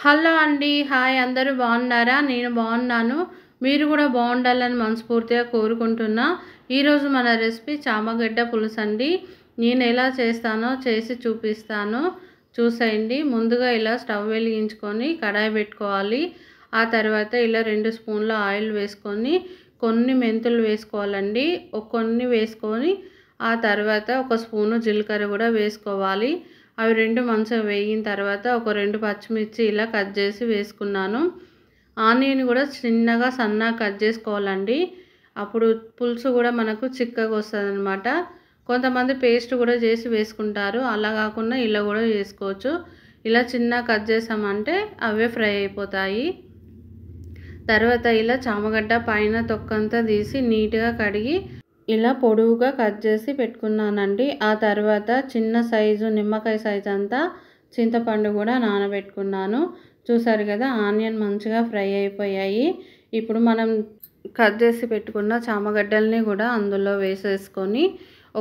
Hello అండి. Hi, అందరూ బాగున్నారా? నేను బాగున్నాను. మీరు కూడా బాగుండాలని మనస్ఫూర్తిగా కోరుకుంటున్నా. ఈరోజు మన రెసిపీ చామగడ్డ పులుసు అండి. నేను ఎలా చేస్తానో చేసి చూపిస్తాను, చూసేయండి. ముందుగా ఇలా స్టవ్ వెలిగించుకొని కడాయి పెట్టుకోవాలి. ఆ తర్వాత ఇలా 2 స్పూన్ల ఆయిల్ వేసుకొని కొన్ని మెంతులు వేసుకోవాలండి. కొన్ని వేసుకొని ఆ తర్వాత 1 స్పూను జీలకర్ర కూడా వేసుకోవాలి. అవి 2 మంచిగా వేగిన తర్వాత ఒక 2 పచ్చిమిర్చి ఇలా కట్ చేసి వేసుకున్నాను. ఆనియన్ కూడా చిన్నగా సన్నగా కట్ చేసుకోవాలండి. అప్పుడు పులుసు కూడా మనకు చిక్కగా వస్తుందన్నమాట. కొంతమంది పేస్ట్ కూడా చేసి వేసుకుంటారు. అలా కాకుండా ఇలా కూడా చేసుకోవచ్చు. ఇలా చిన్నగా కట్ చేసామంటే అవే ఫ్రై అయిపోతాయి. తర్వాత ఇలా చామగడ్డ పైన తొక్కంతా తీసి నీట్గా కడిగి ఇలా పొడవుగా కట్ చేసి పెట్టుకున్నానండి. ఆ తర్వాత చిన్న సైజు నిమ్మకాయ సైజు అంతా చింతపండు కూడా నానబెట్టుకున్నాను. చూసారు కదా, ఆనియన్ మంచిగా ఫ్రై అయిపోయాయి. ఇప్పుడు మనం కట్ చేసి పెట్టుకున్న చామగడ్డల్ని కూడా అందులో వేసేసుకొని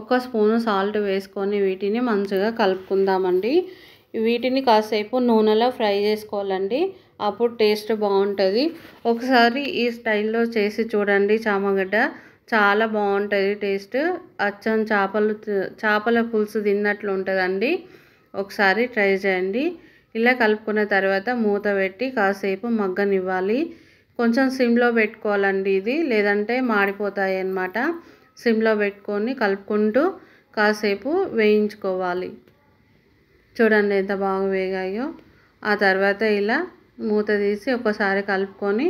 1 స్పూను సాల్ట్ వేసుకొని వీటిని మంచిగా కలుపుకుందామండి. వీటిని కాసేపు నూనెలో ఫ్రై చేసుకోవాలండి. అప్పుడు టేస్ట్ బాగుంటుంది. ఒకసారి ఈ స్టైల్లో చేసి చూడండి. చామగడ్డ చాలా బాగుంటుంది టేస్ట్. అచ్చం చేపల పులుసు తిన్నట్లు ఉంటుందండి. ఒకసారి ట్రై చేయండి. ఇలా కలుపుకున్న తర్వాత మూత పెట్టి కాసేపు మగ్గనివ్వాలి. కొంచెం సిమ్లో పెట్టుకోవాలండి ఇది, లేదంటే మాడిపోతాయి అన్నమాట. సిమ్లో పెట్టుకొని కలుపుకుంటూ కాసేపు వేయించుకోవాలి. చూడండి ఎంత బాగా వేగాయో. ఆ తర్వాత ఇలా మూత తీసి ఒకసారి కలుపుకొని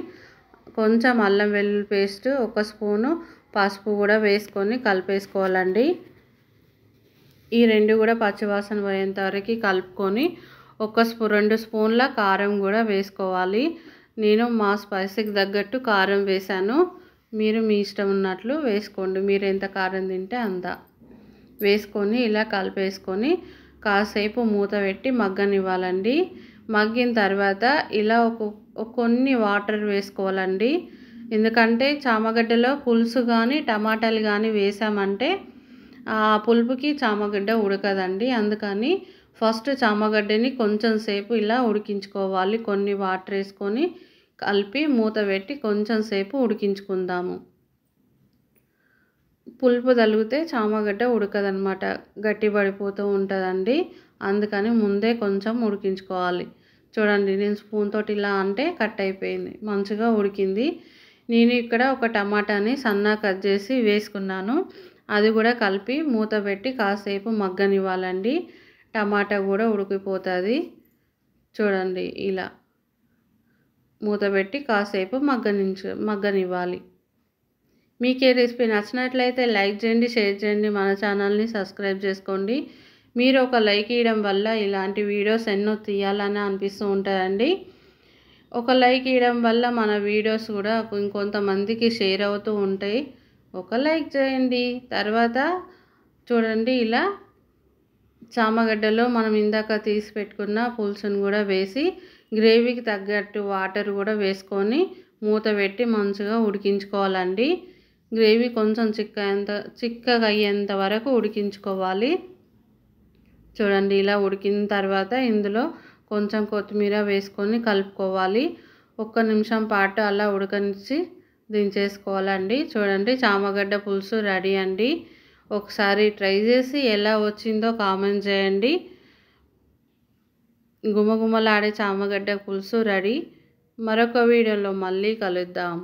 కొంచెం అల్లం వెల్లుల్లి పేస్ట్ 1 స్పూను పసుపు కూడా వేసుకొని కలిపేసుకోవాలండి. ఈ 2 కూడా పచ్చివాసన పోయేంత వరకు కలుపుకొని 2 స్పూన్ల కారం కూడా వేసుకోవాలి. నేను మా స్పైసీకి తగ్గట్టు కారం వేశాను. మీరు మీ ఇష్టం ఉన్నట్లు వేసుకోండి. మీరు ఎంత కారం తింటే అంత వేసుకొని ఇలా కలిపేసుకొని కాసేపు మూత పెట్టి మగ్గనివ్వాలండి. మగ్గిన తర్వాత ఇలా కొన్ని వాటర్ వేసుకోవాలండి. ఎందుకంటే చామగడ్డలో పులుసు కానీ టమాటాలు కానీ వేసామంటే ఆ పులుపుకి చామగడ్డ ఉడకదండి. అందుకని ఫస్ట్ చామగడ్డని కొంచెం సేపు ఇలా ఉడికించుకోవాలి. కొన్ని వాటర్ వేసుకొని కలిపి మూత పెట్టి కొంచెం సేపు ఉడికించుకుందాము. పులుపు తగిలితే చామగడ్డ ఉడకదనమాట, గట్టి పడిపోతూ ఉంటుందండి. అందుకని ముందే కొంచెం ఉడికించుకోవాలి. చూడండి, నేను స్పూన్ తోటి ఇలా అంటే కట్ అయిపోయింది, మంచిగా ఉడికింది. నేను ఇక్కడ ఒక టమాటాని సన్నగా కట్ చేసి వేసుకున్నాను. అది కూడా కలిపి మూత పెట్టి కాసేపు మగ్గనివ్వాలండి. టమాటా కూడా ఉడికిపోతుంది. చూడండి, ఇలా మూత పెట్టి కాసేపు మగ్గనివ్వాలి. మీకు ఈ రెసిపీ నచ్చినట్లయితే లైక్ చేయండి, షేర్ చేయండి, మన ఛానల్ని సబ్స్క్రైబ్ చేసుకోండి. మీరు ఒక లైక్ ఇవ్వడం వల్ల ఇలాంటి వీడియోస్ ఎన్నో తీయాలని అనిపిస్తూ ఉంటుందండి. ఒక లైక్ ఇవ్వడం వల్ల మన వీడియోస్ కూడా ఇంకొంతమందికి షేర్ అవుతూ ఉంటాయి. ఒక లైక్ చేయండి. తర్వాత చూడండి, ఇలా చామగడ్డలో మనం ఇందాక తీసి పెట్టుకున్న పులుసును కూడా వేసి గ్రేవీకి తగ్గట్టు వాటర్ కూడా వేసుకొని మూత పెట్టి మంచిగా ఉడికించుకోవాలండి. గ్రేవీ కొంచెం చిక్కగా అయ్యేంత వరకు ఉడికించుకోవాలి. చూడండి, ఇలా ఉడికిన తర్వాత ఇందులో కొంచెం కొత్తిమీర వేసుకొని కలుపుకోవాలి. 1 నిమిషం పాటు అలా ఉడకనిచ్చి దించేసుకోవాలండి. చూడండి, చామగడ్డ పులుసు రెడీ అండి. ఒకసారి ట్రై చేసి ఎలా వచ్చిందో కామెంట్ చేయండి. గుమగుమలాడే చామగడ్డ పులుసు రెడీ. మరొక వీడియోలో మళ్ళీ కలుద్దాం.